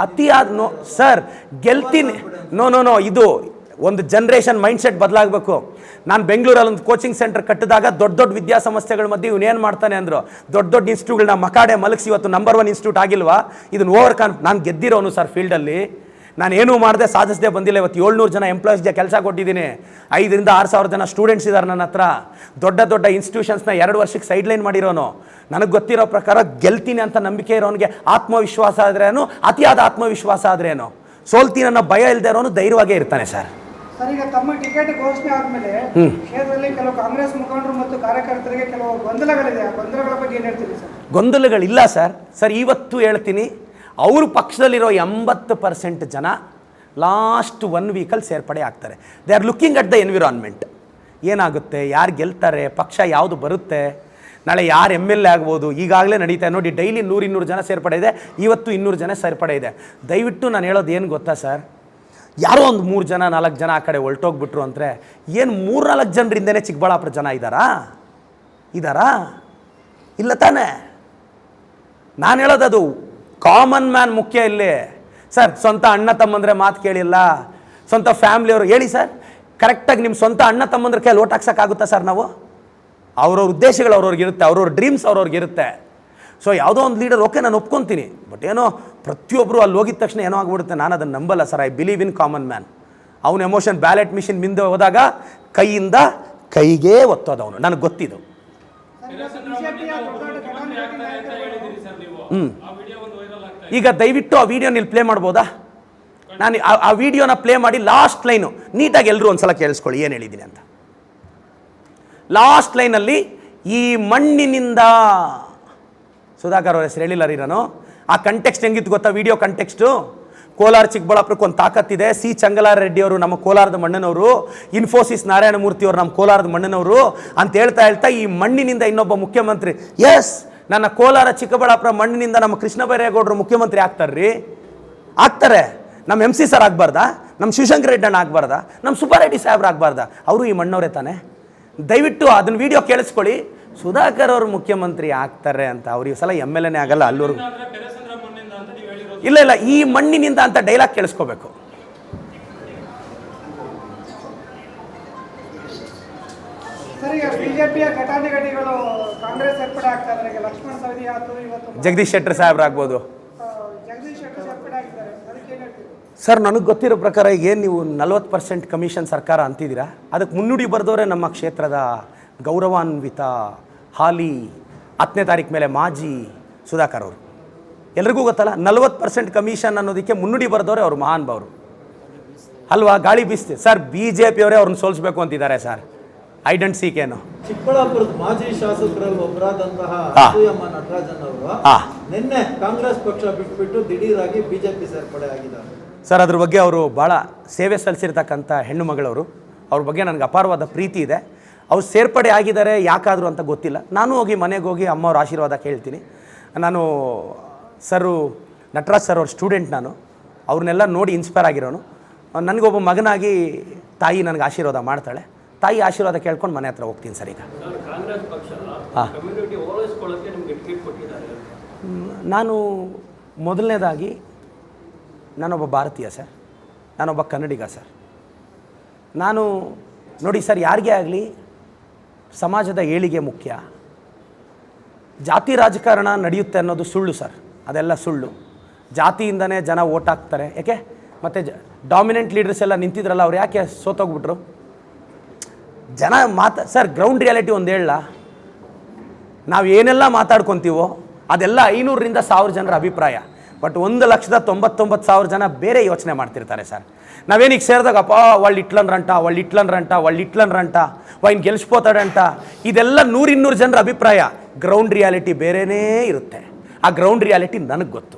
ಅತಿಯಾದ no sir ಗೆಲ್ತೀನಿ no ಇದು ಒಂದು ಜನರೇಷನ್ ಮೈಂಡ್ ಸೆಟ್ ಬದಲಾಗಬೇಕು. ನಾನು ಬೆಂಗಳೂರಲ್ಲಿ ಒಂದು ಕೋಚಿಂಗ್ ಸೆಂಟರ್ ಕಟ್ಟಿದಾಗ ದೊಡ್ಡ ದೊಡ್ಡ ವಿದ್ಯಾಸಂಸ್ಥೆಗಳ ಮಧ್ಯೆ ಇವನೇನು ಮಾಡ್ತಾನೆ ಅಂದರು, ದೊಡ್ಡ ದೊಡ್ಡ ಇನ್ಸ್ಟಿಟ್ಯೂಟ್ಗಳನ್ನ ಮಕಾಡೆ ಮಲಗಿಸಿ ಇವತ್ತು ನಂಬರ್ 1 ಇನ್ಸ್ಟಿಟ್ಯೂಟ್ ಆಗಿಲ್ವಾ? ಇದನ್ನು ನಾನು ಗೆದ್ದಿರೋನು ಸರ್ ಫೀಲ್ಡಲ್ಲಿ. ನಾನೇನು ಮಾಡಿದೆ ಸಾಧಿಸದೆ ಬಂದಿಲ್ಲ. ಇವತ್ತು 700 ಜನ ಎಂಪ್ಲಾಯೀಸ್ಗೆ ಕೆಲಸ ಕೊಟ್ಟಿದ್ದೀನಿ. 5,000 to 6,000 ಜನ ಸ್ಟೂಡೆಂಟ್ಸ್ ಇದ್ದಾರೆ ನನ್ನ ಹತ್ರ. ದೊಡ್ಡ ದೊಡ್ಡ ಇನ್ಸ್ಟಿಟ್ಯೂಷನ್ಸ್ನ 2 ವರ್ಷಕ್ಕೆ ಸೈಡ್ಲೈನ್ ಮಾಡಿರೋನು. ನನಗೆ ಗೊತ್ತಿರೋ ಪ್ರಕಾರ ಗೆಲ್ತೀನಿ ಅಂತ ನಂಬಿಕೆ ಇರೋನಿಗೆ ಆತ್ಮವಿಶ್ವಾಸ ಆದ್ರೇನು, ಅತಿಯಾದ ಆತ್ಮವಿಶ್ವಾಸ ಆದ್ರೇನು, ಸೋಲ್ತೀನಿ ಅನ್ನೋ ಭಯ ಇಲ್ಲದೆ ಇರೋನು ಧೈರ್ಯವಾಗೇ ಇರ್ತಾನೆ ಸರ್. ಈಗ ತಮ್ಮ ಟಿಕೆಟ್ ಘೋಷಣೆ ಆದಮೇಲೆ ಕ್ಷೇತ್ರದಲ್ಲಿ ಕೆಲವು ಕಾಂಗ್ರೆಸ್ ಮುಖಂಡರು ಮತ್ತು ಕಾರ್ಯಕರ್ತರಿಗೆ ಕೆಲವು ಗೊಂದಲಗಳಿದೆ. ಆ ಗೊಂದಲಗಳ ಬಗ್ಗೆ ಏನು ಹೇಳ್ತೀರಿ ಸರ್? ಗೊಂದಲಗಳಿಲ್ಲ ಸರ್ ಇವತ್ತು ಹೇಳ್ತೀನಿ, ಅವರು ಪಕ್ಷದಲ್ಲಿರೋ 80% ಜನ ಲಾಸ್ಟ್ 1 ವೀಕಲ್ಲಿ ಸೇರ್ಪಡೆ ಆಗ್ತಾರೆ. They are looking at the environment. ಏನಾಗುತ್ತೆ, ಯಾರು ಗೆಲ್ತಾರೆ, ಪಕ್ಷ ಯಾವುದು ಬರುತ್ತೆ, ನಾಳೆ ಯಾರು MLA ಆಗ್ಬೋದು. ಈಗಾಗಲೇ ನಡೀತಾ ನೋಡಿ, ಡೈಲಿ 100-200 ಜನ ಸೇರ್ಪಡೆ ಇದೆ. ಇವತ್ತು 200 ಜನ ಸೇರ್ಪಡೆ ಇದೆ. ದಯವಿಟ್ಟು ನಾನು ಹೇಳೋದು ಏನು ಗೊತ್ತಾ ಸರ್, ಯಾರೋ ಒಂದು 3 ಜನ 4 ಜನ ಆ ಕಡೆ ಹೊಲ್ಟೋಗ್ಬಿಟ್ರು ಅಂದರೆ ಏನು 3-4 ಜನರಿಂದನೇ ಚಿಕ್ಕಬಳ್ಳಾಪುರ ಜನ ಇದ್ದಾರಾ? ಇಲ್ಲ ತಾನೇ? ನಾನು ಹೇಳೋದದು ಕಾಮನ್ ಮ್ಯಾನ್ ಮುಖ್ಯ ಇಲ್ಲಿ ಸರ್. ಸ್ವಂತ ಅಣ್ಣ ತಮ್ಮಂದ್ರೆ ಮಾತು ಕೇಳಿಲ್ಲ, ಸ್ವಂತ ಫ್ಯಾಮ್ಲಿಯವರು ಹೇಳಿ ಸರ್. ಕರೆಕ್ಟಾಗಿ ನಿಮ್ಮ ಸ್ವಂತ ಅಣ್ಣ ತಮ್ಮಂದ್ರ ಕೈಯಲ್ಲಿ ಓಟ್ ಹಾಕ್ಸೋಕ್ಕಾಗುತ್ತಾ ಸರ್ ನಾವು? ಅವ್ರವ್ರ ಉದ್ದೇಶಗಳು ಅವ್ರವ್ರಿಗಿರುತ್ತೆ, ಅವ್ರವ್ರ ಡ್ರೀಮ್ಸ್ ಅವ್ರವ್ರಿಗಿರುತ್ತೆ. ಸೊ ಯಾವುದೋ ಒಂದು ಲೀಡರ್ ಓಕೆ ನಾನು ಒಪ್ಕೊತೀನಿ, ಬಟ್ ಏನೋ ಪ್ರತಿಯೊಬ್ಬರು ಅಲ್ಲಿ ಹೋಗಿದ ತಕ್ಷಣ ಏನೋ ಆಗ್ಬಿಡುತ್ತೆ. ನಾನು ಅದನ್ನು ನಂಬಲ್ಲ sir. I believe in common man. ಅವನ ಎಮೋಷನ್ ಬ್ಯಾಲೆಟ್ ಮಿಷಿನ್ ಮುಂದೆ ಹೋದಾಗ ಕೈಯಿಂದ ಕೈಗೆ ಒತ್ತೋದವನು, ನನಗೆ ಗೊತ್ತಿದ್ದು. ಈಗ ದಯವಿಟ್ಟು ಆ ವಿಡಿಯೋ ನೀವು ಪ್ಲೇ ಮಾಡ್ಬೋದಾ? ನಾನು ಆ ವಿಡಿಯೋನ ಪ್ಲೇ ಮಾಡಿ ಲಾಸ್ಟ್ ಲೈನು ನೀಟಾಗಿ ಎಲ್ಲರೂ ಒಂದ್ಸಲ ಕೇಳಿಸ್ಕೊಳ್ಳಿ ಏನು ಹೇಳಿದ್ದೀನಿ ಅಂತ. ಲಾಸ್ಟ್ ಲೈನಲ್ಲಿ ಈ ಮಣ್ಣಿನಿಂದ ಸುಧಾಕರ್ ಅವ್ರ ಹೆಸರು ಹೇಳಿಲ್ಲ ರೀ ನಾನು. ಆ ಕಂಟೆಕ್ಸ್ಟ್ ಹೆಂಗಿತ್ತು ಗೊತ್ತಾ? ವಿಡಿಯೋ ಕಂಟೆಕ್ಸ್ಟು ಕೋಲಾರ ಚಿಕ್ಕಬಳ್ಳಾಪುರಕ್ಕೆ ಒಂದು ತಾಕತ್ತಿದೆ. ಸಿ ಚಂಗಲಾರೆಡ್ಡಿ ಅವರು ನಮ್ಮ ಕೋಲಾರದ ಮಣ್ಣಿನವರು, ಇನ್ಫೋಸಿಸ್ ನಾರಾಯಣಮೂರ್ತಿ ಅವರು ನಮ್ಮ ಕೋಲಾರದ ಮಣ್ಣಿನವರು ಅಂತ ಹೇಳ್ತಾ ಈ ಮಣ್ಣಿನಿಂದ ಇನ್ನೊಬ್ಬ ಮುಖ್ಯಮಂತ್ರಿ, ಎಸ್ ನನ್ನ ಕೋಲಾರ ಚಿಕ್ಕಬಳ್ಳಾಪುರ ಮಣ್ಣಿನಿಂದ ನಮ್ಮ ಕೃಷ್ಣ ಬೈರೇಗೌಡರು ಮುಖ್ಯಮಂತ್ರಿ ಆಗ್ತಾರೆ. ನಮ್ಮ MC ಸರ್ ಆಗಬಾರ್ದಾ? ನಮ್ಮ ಶಿವಶಂಕರ ರೆಡ್ಡಿ ಅಣ್ಣ ಆಗಬಾರ್ದಾ? ನಮ್ಮ ಸುಬ್ಬಾರೆಡ್ಡಿ ಸಾಹೇಬ್ರು ಆಗಬಾರ್ದಾ? ಅವರು ಈ ಮಣ್ಣವರೇ ತಾನೆ. ದಯವಿಟ್ಟು ಅದನ್ನ ವಿಡಿಯೋ ಕೇಳಿಸ್ಕೊಳ್ಳಿ. ಸುಧಾಕರ್ ಅವರು ಮುಖ್ಯಮಂತ್ರಿ ಆಗ್ತಾರೆ ಅಂತ. ಅವ್ರು ಈ ಸಲ MLA ಆಗಲ್ಲ. ಅಲ್ಲೂರು ಇಲ್ಲ ಈ ಮಣ್ಣಿನಿಂದ ಅಂತ ಡೈಲಾಗ್ ಕೇಳಿಸ್ಕೋಬೇಕು. ಜಗದೀಶ್ ಶೆಟ್ಟರ್ ಸಾಹೇಬ್ರು ಆಗ್ಬೋದು ಸರ್. ನನಗೆ ಗೊತ್ತಿರೋ ಪ್ರಕಾರ ಏನು ನೀವು 40% ಕಮಿಷನ್ ಸರ್ಕಾರ ಅಂತಿದ್ದೀರಾ, ಅದಕ್ಕೆ ಮುನ್ನುಡಿ ಬರೆದವರೇ ನಮ್ಮ ಕ್ಷೇತ್ರದ ಗೌರವಾನ್ವಿತ ಹಾಲಿ 10ನೇ ತಾರೀಕು ಮೇಲೆ ಮಾಜಿ ಸುಧಾಕರ್ ಅವರು. ಎಲ್ರಿಗೂ ಗೊತ್ತಲ್ಲ, 40% ಕಮಿಷನ್ ಅನ್ನೋದಕ್ಕೆ ಮುನ್ನುಡಿ ಬರೆದವರೇ ಅವರು ಮಹಾನ್ ಭಾವರು ಅಲ್ವಾ? ಗಾಳಿ ಬೀಸ್ತಿ ಸರ್. BJP ಅವರೇ ಅವ್ರನ್ನ ಸೋಲಿಸಬೇಕು ಅಂತಿದ್ದಾರೆ ಸರ್. ಐ ಡೋಂಟ್ ಸೀಕ್ ಏನು. ಚಿಕ್ಕಬಳ್ಳಾಪುರದ ಮಾಜಿ ಶಾಸಕರಲ್ಲಿ ಒಬ್ಬರಾದಂತಹ ನಟರಾಜನ್ ಅವರು ನಿನ್ನೆ ಕಾಂಗ್ರೆಸ್ ಪಕ್ಷ ಬಿಟ್ಬಿಟ್ಟು ದಿಢೀರಾಗಿ BJP ಸೇರ್ಪಡೆ ಆಗಿದ್ದಾರೆ ಸರ್. ಅದ್ರ ಬಗ್ಗೆ ಅವರು ಭಾಳ ಸೇವೆ ಸಲ್ಲಿಸಿರ್ತಕ್ಕಂಥ ಹೆಣ್ಣು ಮಗಳವರು. ಅವ್ರ ಬಗ್ಗೆ ನನಗೆ ಅಪಾರವಾದ ಪ್ರೀತಿ ಇದೆ. ಅವ್ರು ಸೇರ್ಪಡೆ ಆಗಿದ್ದಾರೆ ಯಾಕಾದರೂ ಅಂತ ಗೊತ್ತಿಲ್ಲ. ನಾನು ಹೋಗಿ ಮನೆಗೆ ಹೋಗಿ ಅಮ್ಮವ್ರ ಆಶೀರ್ವಾದ ಕೇಳ್ತೀನಿ. ನಾನು ಸರು ನಟರಾಜ್ ಸರ್ ಅವ್ರ ಸ್ಟೂಡೆಂಟ್. ನಾನು ಅವ್ರನ್ನೆಲ್ಲ ನೋಡಿ ಇನ್ಸ್ಪೈರ್ ಆಗಿರೋನು. ನನಗೊಬ್ಬ ಮಗನಾಗಿ ತಾಯಿ ನನಗೆ ಆಶೀರ್ವಾದ ಮಾಡ್ತಾಳೆ. ತಾಯಿ ಆಶೀರ್ವಾದ ಕೇಳ್ಕೊಂಡು ಮನೆ ಹತ್ರ ಹೋಗ್ತೀನಿ ಸರ್. ಈಗ ನಾನು ಮೊದಲನೇದಾಗಿ ನಾನೊಬ್ಬ ಭಾರತೀಯ ಸರ್, ನಾನೊಬ್ಬ ಕನ್ನಡಿಗ ಸರ್. ನಾನು ನೋಡಿ ಸರ್, ಯಾರಿಗೇ ಆಗಲಿ ಸಮಾಜದ ಏಳಿಗೆ ಮುಖ್ಯ. ಜಾತಿ ರಾಜಕಾರಣ ನಡೆಯುತ್ತೆ ಅನ್ನೋದು ಸುಳ್ಳು ಸರ್. ಅದೆಲ್ಲ ಸುಳ್ಳು. ಜಾತಿಯಿಂದನೇ ಜನ ಓಟ್ ಹಾಕ್ತಾರೆ. ಯಾಕೆ? ಮತ್ತು ಡಾಮಿನೆಂಟ್ ಲೀಡರ್ಸ್ ಎಲ್ಲ ನಿಂತಿದ್ರಲ್ಲ, ಅವ್ರು ಯಾಕೆ ಸೋತೋಗ್ಬಿಟ್ರು? ಜನ ಸರ್, ಗ್ರೌಂಡ್ ರಿಯಾಲಿಟಿ ಒಂದು ಹೇಳ, ನಾವು ಏನೆಲ್ಲ ಮಾತಾಡ್ಕೊತೀವೋ ಅದೆಲ್ಲ 500ರಿಂದ 1000 ಜನರ ಅಭಿಪ್ರಾಯ. ಬಟ್ 1,99,000 ಜನ ಬೇರೆ ಯೋಚನೆ ಮಾಡ್ತಿರ್ತಾರೆ ಸರ್. ನಾವೇನಿಗೆ ಸೇರಿದಾಗಪ್ಪ వాళ్ళు ಇಟ್ಲನ್ರಂಟ ಇನ್ನು ಗೆಲ್ಸ್పోతాడంట, ಇದೆಲ್ಲ 100-200 ಜನರ ಅಭಿಪ್ರಾಯ. ಗ್ರೌಂಡ್ ರಿಯಾಲಿಟಿ ಬೇರೆಯೇ ಇರುತ್ತೆ. ಆ ಗ್ರೌಂಡ್ ರಿಯಾಲಿಟಿ ನನಗೆ ಗೊತ್ತು.